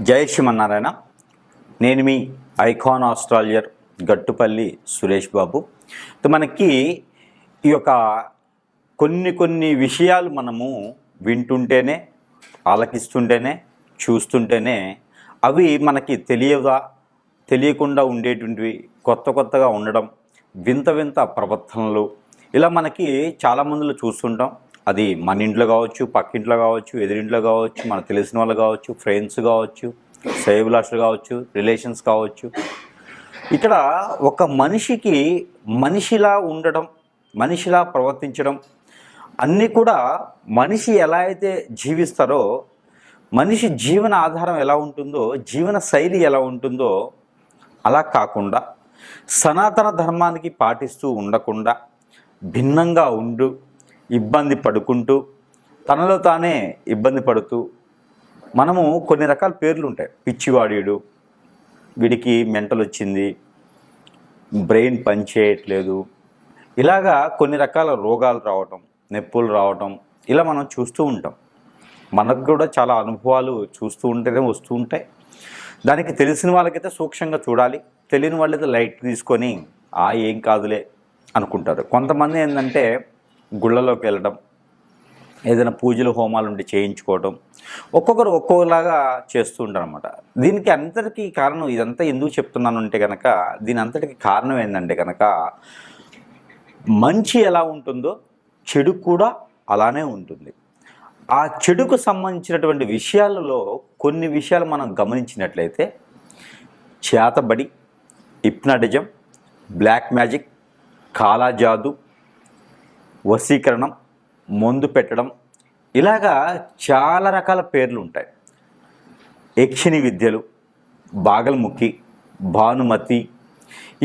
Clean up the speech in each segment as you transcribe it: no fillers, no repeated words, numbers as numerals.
జై శ్రీమన్నారాయణ. నేను మీ icon astrologer Gattupalli Suresh Babu. మనకి ఈ యొక్క కొన్ని విషయాలు మనము వింటుంటేనే, ఆలకిస్తుంటేనే, చూస్తుంటేనే అవి మనకి తెలియకుండా ఉండేటువంటివి, కొత్తగా ఉండడం, వింత ప్రవర్తనలు ఇలా మనకి చాలామందిలో చూస్తుంటాం. అది మన ఇంట్లో కావచ్చు, పక్కింట్లో కావచ్చు, ఎదురింట్లో కావచ్చు, మనకు తెలిసిన వాళ్ళు కావచ్చు, ఫ్రెండ్స్ కావచ్చు, శ్రేయోభిలాషులు కావచ్చు, రిలేషన్స్ కావచ్చు. ఇక్కడ ఒక మనిషికి మనిషిలా ఉండడం, మనిషిలా ప్రవర్తించడం అన్నీ కూడా మనిషి ఎలా అయితే జీవిస్తారో, మనిషి జీవన ఆధారం ఎలా ఉంటుందో, జీవన శైలి ఎలా ఉంటుందో అలా కాకుండా సనాతన ధర్మానికి పాటిస్తూ ఉండకుండా భిన్నంగా ఇబ్బంది పడుకుంటూ, తనలో తానే ఇబ్బంది పడుతూ, మనము కొన్ని రకాల పేర్లు ఉంటాయి. పిచ్చివాడీడు, వీడికి మెంటల్ వచ్చింది, బ్రెయిన్ పనిచేయట్లేదు, ఇలాగా కొన్ని రకాల రోగాలు రావటం, నొప్పులు రావటం ఇలా మనం చూస్తూ ఉంటాం. మనకు కూడా చాలా అనుభవాలు చూస్తూ ఉంటేనే వస్తూ ఉంటాయి. దానికి తెలిసిన వాళ్ళకైతే సూక్ష్మంగా చూడాలి, తెలియని వాళ్ళైతే లైట్ తీసుకొని ఏం కాదులే అనుకుంటారు. కొంతమంది ఏంటంటే గుళ్ళలోకి వెళ్ళడం, ఏదైనా పూజలు హోమాలు ఉండి చేయించుకోవడం, ఒక్కొక్కరు ఒక్కొక్కలాగా చేస్తూ ఉంటారు అన్నమాట. దీనికి అంతటికీ కారణం, ఇదంతా ఎందుకు చెప్తున్నాను అంటే కనుక, దీని అంతటికి కారణం ఏంటంటే కనుక, మంచి ఎలా ఉంటుందో చెడు కూడా అలానే ఉంటుంది. ఆ చెడుకు సంబంధించినటువంటి విషయాలలో కొన్ని విషయాలు మనం గమనించినట్లయితే, చేతబడి, హిప్నాటిజం, బ్లాక్ మ్యాజిక్, కాలాజాదు, వశీకరణం, మందు పెట్టడం, ఇలాగా చాలా రకాల పేర్లు ఉంటాయి. యక్షిణి విద్యలు, బాగల్ముఖి, భానుమతి,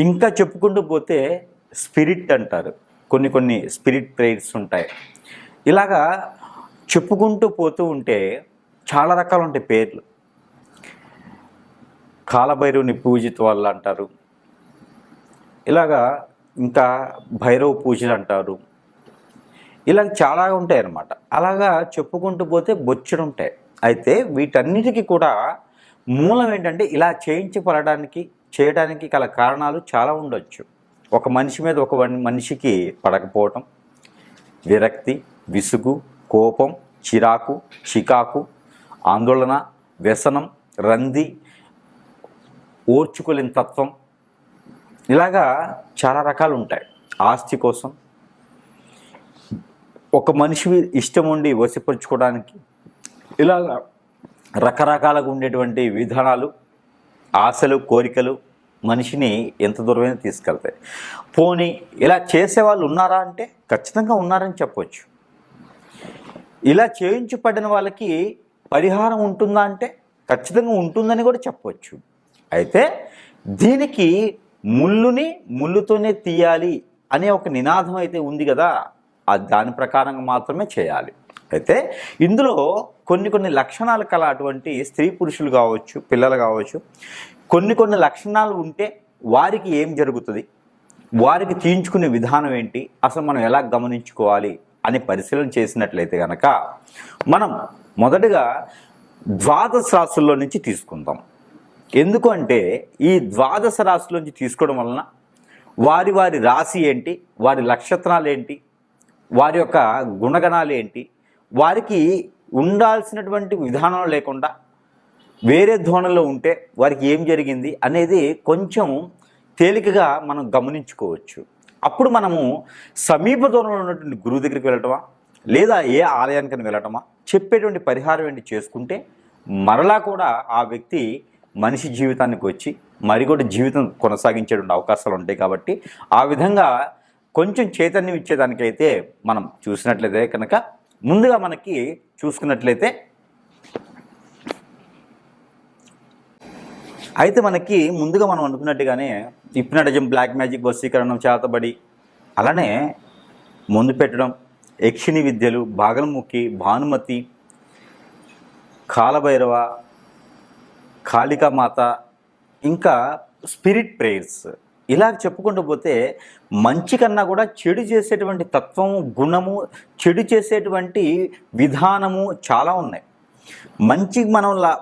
ఇంకా చెప్పుకుంటూ పోతే స్పిరిట్ అంటారు. కొన్ని స్పిరిట్ ప్రేయర్స్ ఉంటాయి. ఇలాగా చెప్పుకుంటూ పోతూ ఉంటే చాలా రకాలు ఉంటాయి పేర్లు. కాలభైరవుని పూజిత వాళ్ళు అంటారు, ఇలాగా ఇంకా భైరవ పూజలు అంటారు. ఇలా చాలా ఉంటాయి అన్నమాట. అలాగా చెప్పుకుంటూ పోతే బొచ్చుడు ఉంటాయి. అయితే వీటన్నిటికీ కూడా మూలం ఏంటంటే, ఇలా చేయడానికి గల కారణాలు చాలా ఉండొచ్చు. ఒక మనిషి మీద ఒక మనిషికి పడకపోవటం, విరక్తి, విసుగు, కోపం, చికాకు, ఆందోళన, వ్యసనం, రంది, ఓర్చుకోలేని తత్వం, ఇలాగా చాలా రకాలు ఉంటాయి. ఆస్తి కోసం, ఒక మనిషి ఇష్టం ఉండి వశపరుచుకోవడానికి, ఇలా రకరకాలుగా ఉండేటువంటి విధానాలు, ఆశలు, కోరికలు మనిషిని ఎంత దూరమైనా తీసుకెళ్తాయి. పోనీ ఇలా చేసేవాళ్ళు ఉన్నారా అంటే ఖచ్చితంగా ఉన్నారని చెప్పవచ్చు. ఇలా చేయించబడిన వాళ్ళకి పరిహారం ఉంటుందా అంటే ఖచ్చితంగా ఉంటుందని కూడా చెప్పవచ్చు. అయితే దీనికి ముళ్ళుని ముళ్ళుతోనే తీయాలి అనే ఒక నినాదం అయితే ఉంది కదా, దాని ప్రకారంగా మాత్రమే చేయాలి. అయితే ఇందులో కొన్ని లక్షణాలు కల అటువంటి స్త్రీ పురుషులు కావచ్చు, పిల్లలు కావచ్చు, కొన్ని లక్షణాలు ఉంటే వారికి ఏం జరుగుతుంది, వారికి తీయించుకునే విధానం ఏంటి, అసలు మనం ఎలా గమనించుకోవాలి అని పరిశీలన చేసినట్లయితే కనుక, మనం మొదటగా ద్వాదశ రాశుల్లో నుంచి తీసుకుందాం. ఎందుకంటే ఈ ద్వాదశ రాశుల నుంచి తీసుకోవడం వలన వారి రాశి ఏంటి, వారి నక్షత్రాలు ఏంటి, వారి యొక్క గుణగణాలు ఏంటి, వారికి ఉండాల్సినటువంటి విధానం లేకుండా వేరే ధోరణిలో ఉంటే వారికి ఏం జరిగింది అనేది కొంచెం తేలికగా మనం గమనించుకోవచ్చు. అప్పుడు మనము సమీప దూరంలో ఉన్నటువంటి గురువు దగ్గరికి వెళ్ళటమా, లేదా ఏ ఆలయానికి వెళ్ళటమా, చెప్పేటువంటి పరిహారం ఏంటి చేసుకుంటే మరలా కూడా ఆ వ్యక్తి మనిషి జీవితానికి వచ్చి మరి కూడా జీవితం కొనసాగించేటువంటి అవకాశాలు ఉంటాయి. కాబట్టి ఆ విధంగా కొంచెం చైతన్యం ఇచ్చేదానికైతే మనం చూసినట్లయితే కనుక, ముందుగా మనకి చూసుకున్నట్లయితే మనకి ముందుగా మనం అనుకున్నట్టుగానే హిప్నాటిజం, బ్లాక్ మ్యాజిక్, వశీకరణం, చేతబడి, అలానే మందు పెట్టడం, యక్షిణి విద్యలు, బాగల్ముఖి, భానుమతి, కాలభైరవ, కాళికామాత, ఇంకా స్పిరిట్ ప్రేయర్స్, ఇలా చెప్పుకుంటూ పోతే మంచి కన్నా కూడా చెడు చేసేటువంటి తత్వము, గుణము, చెడు చేసేటువంటి విధానము చాలా ఉన్నాయి. మంచికి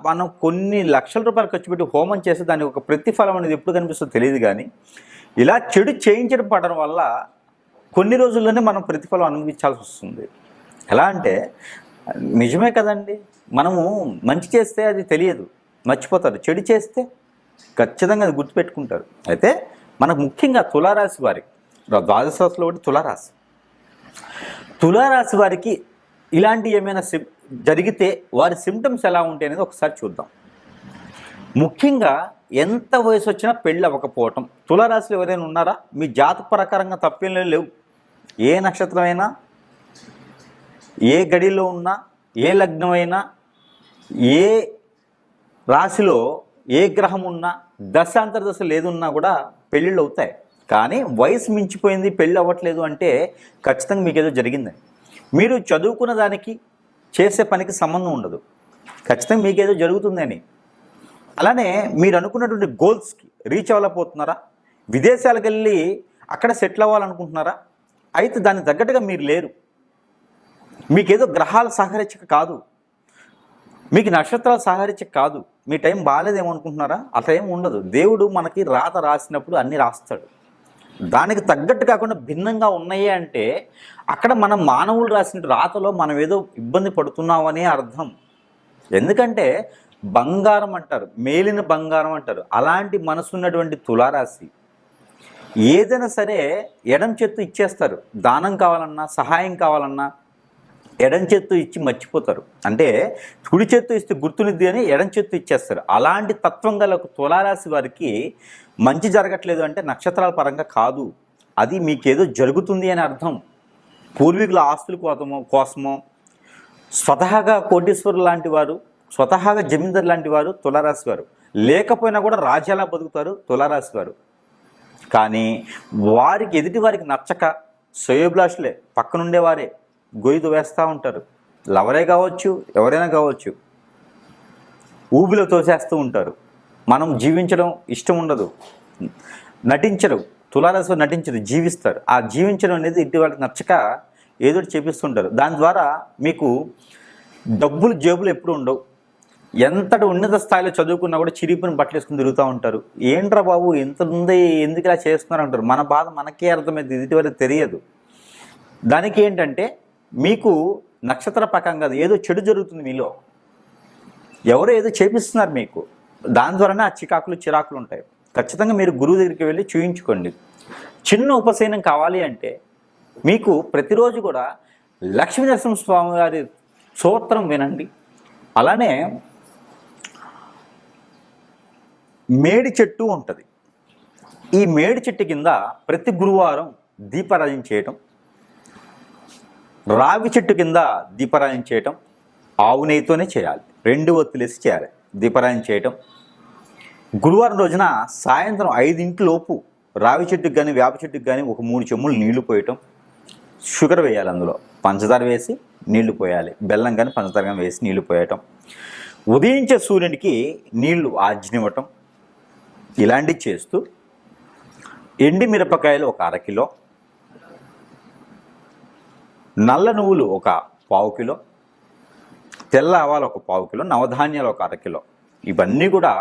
మనం కొన్ని లక్షల రూపాయలు ఖర్చు పెట్టి హోమం చేస్తే దానికి ఒక ప్రతిఫలం అనేది ఎప్పుడు కనిపిస్తుందో తెలియదు. కానీ ఇలా చెడు చేయించడం పడడం వల్ల కొన్ని రోజుల్లోనే మనం ప్రతిఫలం అనుభవించాల్సి వస్తుంది. ఎలా అంటే నిజమే కదండి, మనము మంచి చేస్తే అది తెలియదు, మర్చిపోతారు. చెడు చేస్తే ఖచ్చితంగా అది గుర్తుపెట్టుకుంటారు. అయితే మనకు ముఖ్యంగా తులారాశి వారికి, ద్వాదశ రాశిలో ఒకటి తులారాశి. తులారాశి వారికి ఇలాంటి ఏమైనా జరిగితే వారి సిమ్టమ్స్ ఎలా ఉంటాయి అనేది ఒకసారి చూద్దాం. ముఖ్యంగా ఎంత వయసు వచ్చినా పెళ్ళి అవ్వకపోవటం. తులారాశిలో ఎవరైనా ఉన్నారా? మీ జాతక ప్రకారంగా తప్పేం లేవు. ఏ నక్షత్రం అయినా, ఏ గడిలో ఉన్నా, ఏ లగ్నం అయినా, ఏ రాశిలో ఏ గ్రహం ఉన్నా, దశాంతర దశ లేదున్నా కూడా పెళ్ళిళ్ళు అవుతాయి. కానీ వయసు మించిపోయింది, పెళ్ళి అవ్వట్లేదు అంటే ఖచ్చితంగా మీకు ఏదో జరిగిందని. మీరు చదువుకున్న దానికి చేసే పనికి సంబంధం ఉండదు, ఖచ్చితంగా మీకేదో జరుగుతుందని. అలానే మీరు అనుకున్నటువంటి గోల్స్కి రీచ్ అవ్వలేకపోతున్నారా? విదేశాలకు వెళ్ళి అక్కడ సెటిల్ అవ్వాలనుకుంటున్నారా? అయితే దానికి తగ్గట్టుగా మీరు లేరు. మీకేదో గ్రహాలు సహకరించక కాదు, మీకు నక్షత్రాలు సహకరించక కాదు, మీ టైం బాగాలేదేమనుకుంటున్నారా? అట్లా ఏం ఉండదు. దేవుడు మనకి రాత రాసినప్పుడు అన్నీ రాస్తాడు. దానికి తగ్గట్టు కాకుండా భిన్నంగా ఉన్నాయి అంటే అక్కడ మనం మానవులు రాసిన రాతలో మనం ఏదో ఇబ్బంది పడుతున్నామనే అర్థం. ఎందుకంటే బంగారం అంటారు, మేలిన బంగారం అంటారు. అలాంటి మనసు ఉన్నటువంటి తులారాశి ఏదైనా సరే ఎడం చేత్తు ఇచ్చేస్తారు. దానం కావాలన్నా, సహాయం కావాలన్నా ఎడం చేత్తు ఇచ్చి మర్చిపోతారు. అంటే కుడి చేత్తు ఇస్తే గుర్తునిద్ది అని ఎడం చేత్తు ఇచ్చేస్తారు. అలాంటి తత్వం గల తులారాశి వారికి మంచి జరగట్లేదు అంటే నక్షత్రాల పరంగా కాదు, అది మీకేదో జరుగుతుంది అని అర్థం. పూర్వీకుల ఆస్తుల కోసమో, స్వతహాగా కోటీశ్వరులు లాంటి వారు, స్వతహాగా జమీందారు లాంటి వారు తులారాశి వారు, లేకపోయినా కూడా రాజ్యాలా బతుకుతారు తులారాశి వారు. కానీ వారికి ఎదుటి వారికి నచ్చక శ్రేయోభిలాషులే, పక్కనుండేవారే గొయ్యి వేస్తూ ఉంటారు. లవరే కావచ్చు, ఎవరైనా కావచ్చు, ఊబిలో తోసేస్తూ ఉంటారు. మనం జీవించడం ఇష్టం ఉండదు, నటించరు. తులారాశి నటించరు, జీవిస్తారు. ఆ జీవించడం అనేది ఇంటి వాళ్ళకి నచ్చక ఏదో చేపిస్తుంటారు. దాని ద్వారా మీకు డబ్బులు జేబులు ఎప్పుడు ఉండవు. ఎంతటి ఉన్నత స్థాయిలో చదువుకున్నా కూడా చిరిగిపోయిన బట్టలు వేసుకుని తిరుగుతూ ఉంటారు. ఏంట్రా బాబు ఎంత ఉంది, ఎందుకు ఇలా చేస్తున్నారు అంటారు. మన బాధ మనకే అర్థమైంది, ఇది వరకు తెలియదు. దానికి ఏంటంటే మీకు నక్షత్ర ప్రకారం కాదు, ఏదో చెడు జరుగుతుంది మీలో, ఎవరో ఏదో చేపిస్తున్నారు మీకు. దాని ద్వారానే ఆ చిరాకులు ఉంటాయి. ఖచ్చితంగా మీరు గురువు దగ్గరికి వెళ్ళి చూయించుకోండి. చిన్న ఉపశమనం కావాలి అంటే మీకు ప్రతిరోజు కూడా లక్ష్మీ నరసింహస్వామి గారి స్తోత్రం వినండి. అలానే మేడి చెట్టు ఉంటుంది. ఈ మేడి చెట్టు కింద ప్రతి గురువారం దీపారాధన చేయటం, రావి చెట్టు కింద దీపారాధన చేయటం, ఆవు నెయ్యితోనే చేయాలి, 2 ఒత్తులేసి చేయాలి దీపారాధన చేయటం. గురువారం రోజున సాయంత్రం 5 రావి చెట్టుకు కానీ వేప చెట్టుకు కానీ ఒక 3 చెంబులు నీళ్లు పోయటం, షుగర్ వేయాలి, అందులో పంచదార వేసి నీళ్లు పోయాలి, బెల్లం కానీ పంచదార కానీ వేసి నీళ్లు పోయటం, ఉదయించే సూర్యునికి నీళ్లు ఆజ్ఞివ్వటం, ఇలాంటివి చేస్తూ ఎండి మిరపకాయలు ఒక 1/2 కిలో, నల్ల నువ్వులు ఒక 1/4 కిలో, తెల్ల ఆవాలు ఒక 1/4 కిలో, నవధాన్యాలు ఒక 1/2 కిలో, ఇవన్నీ కూడా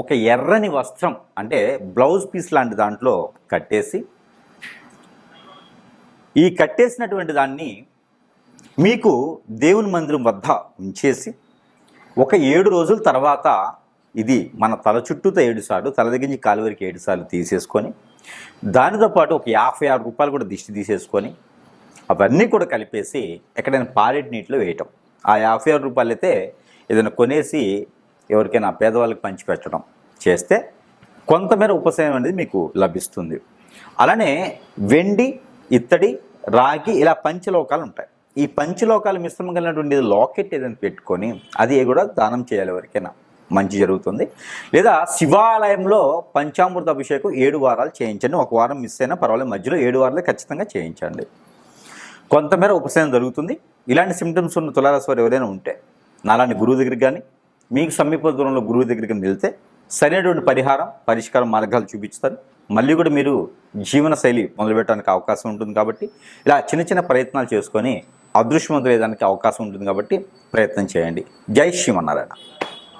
ఒక ఎర్రని వస్త్రం అంటే బ్లౌజ్ పీస్ లాంటి దాంట్లో కట్టేసి, ఈ కట్టేసినటువంటి దాన్ని మీకు దేవుని మందిరం వద్ద ఉంచేసి ఒక 7 రోజుల తర్వాత ఇది మన తల చుట్టూతో 7 సార్లు, తల దగ్గర నుంచి కాలు వరకు 7 సార్లు తీసేసుకొని, దానితో పాటు ఒక 56 రూపాయలు కూడా దిష్టి తీసేసుకొని అవన్నీ కూడా కలిపేసి ఎక్కడైనా పారేటి నీటిలో వేయటం. ఆ 56 రూపాయలు అయితే ఏదైనా కొనేసి ఎవరికైనా పేదవాళ్ళకి పంచిపెట్టడం చేస్తే కొంతమేర ఉపశమనం అనేది మీకు లభిస్తుంది. అలానే వెండి, ఇత్తడి, రాగి ఇలా పంచలోకాలు ఉంటాయి. ఈ పంచలోకాలు మిశ్రమం కలిగినటువంటి లాకెట్ ఏదైనా పెట్టుకొని అది కూడా దానం చేయాలి, ఎవరికైనా మంచి జరుగుతుంది. లేదా శివాలయంలో పంచామృత అభిషేకం 7 వారాలు చేయించండి. 1 వారం మిస్ అయినా పర్వాలేదు, మధ్యలో 7 వారాలే ఖచ్చితంగా చేయించండి, కొంతమేర ఉపశమనం జరుగుతుంది. ఇలాంటి సిమ్టమ్స్ ఉన్న తులారాశి వారు ఎవరైనా ఉంటే నాలాంటి గురువు దగ్గరికి కానీ, మీకు సమీప దూరంలో గురువు దగ్గరికి వెళ్తే సరైనటువంటి పరిష్కారం మార్గాలు చూపిస్తారు. మళ్ళీ కూడా మీరు జీవన శైలి మొదలుపెట్టడానికి అవకాశం ఉంటుంది. కాబట్టి ఇలా చిన్న చిన్న ప్రయత్నాలు చేసుకొని అదృష్టవంతులు అయ్యేదానికి అవకాశం ఉంటుంది కాబట్టి ప్రయత్నం చేయండి. జై శ్రీమన్నారాయణ.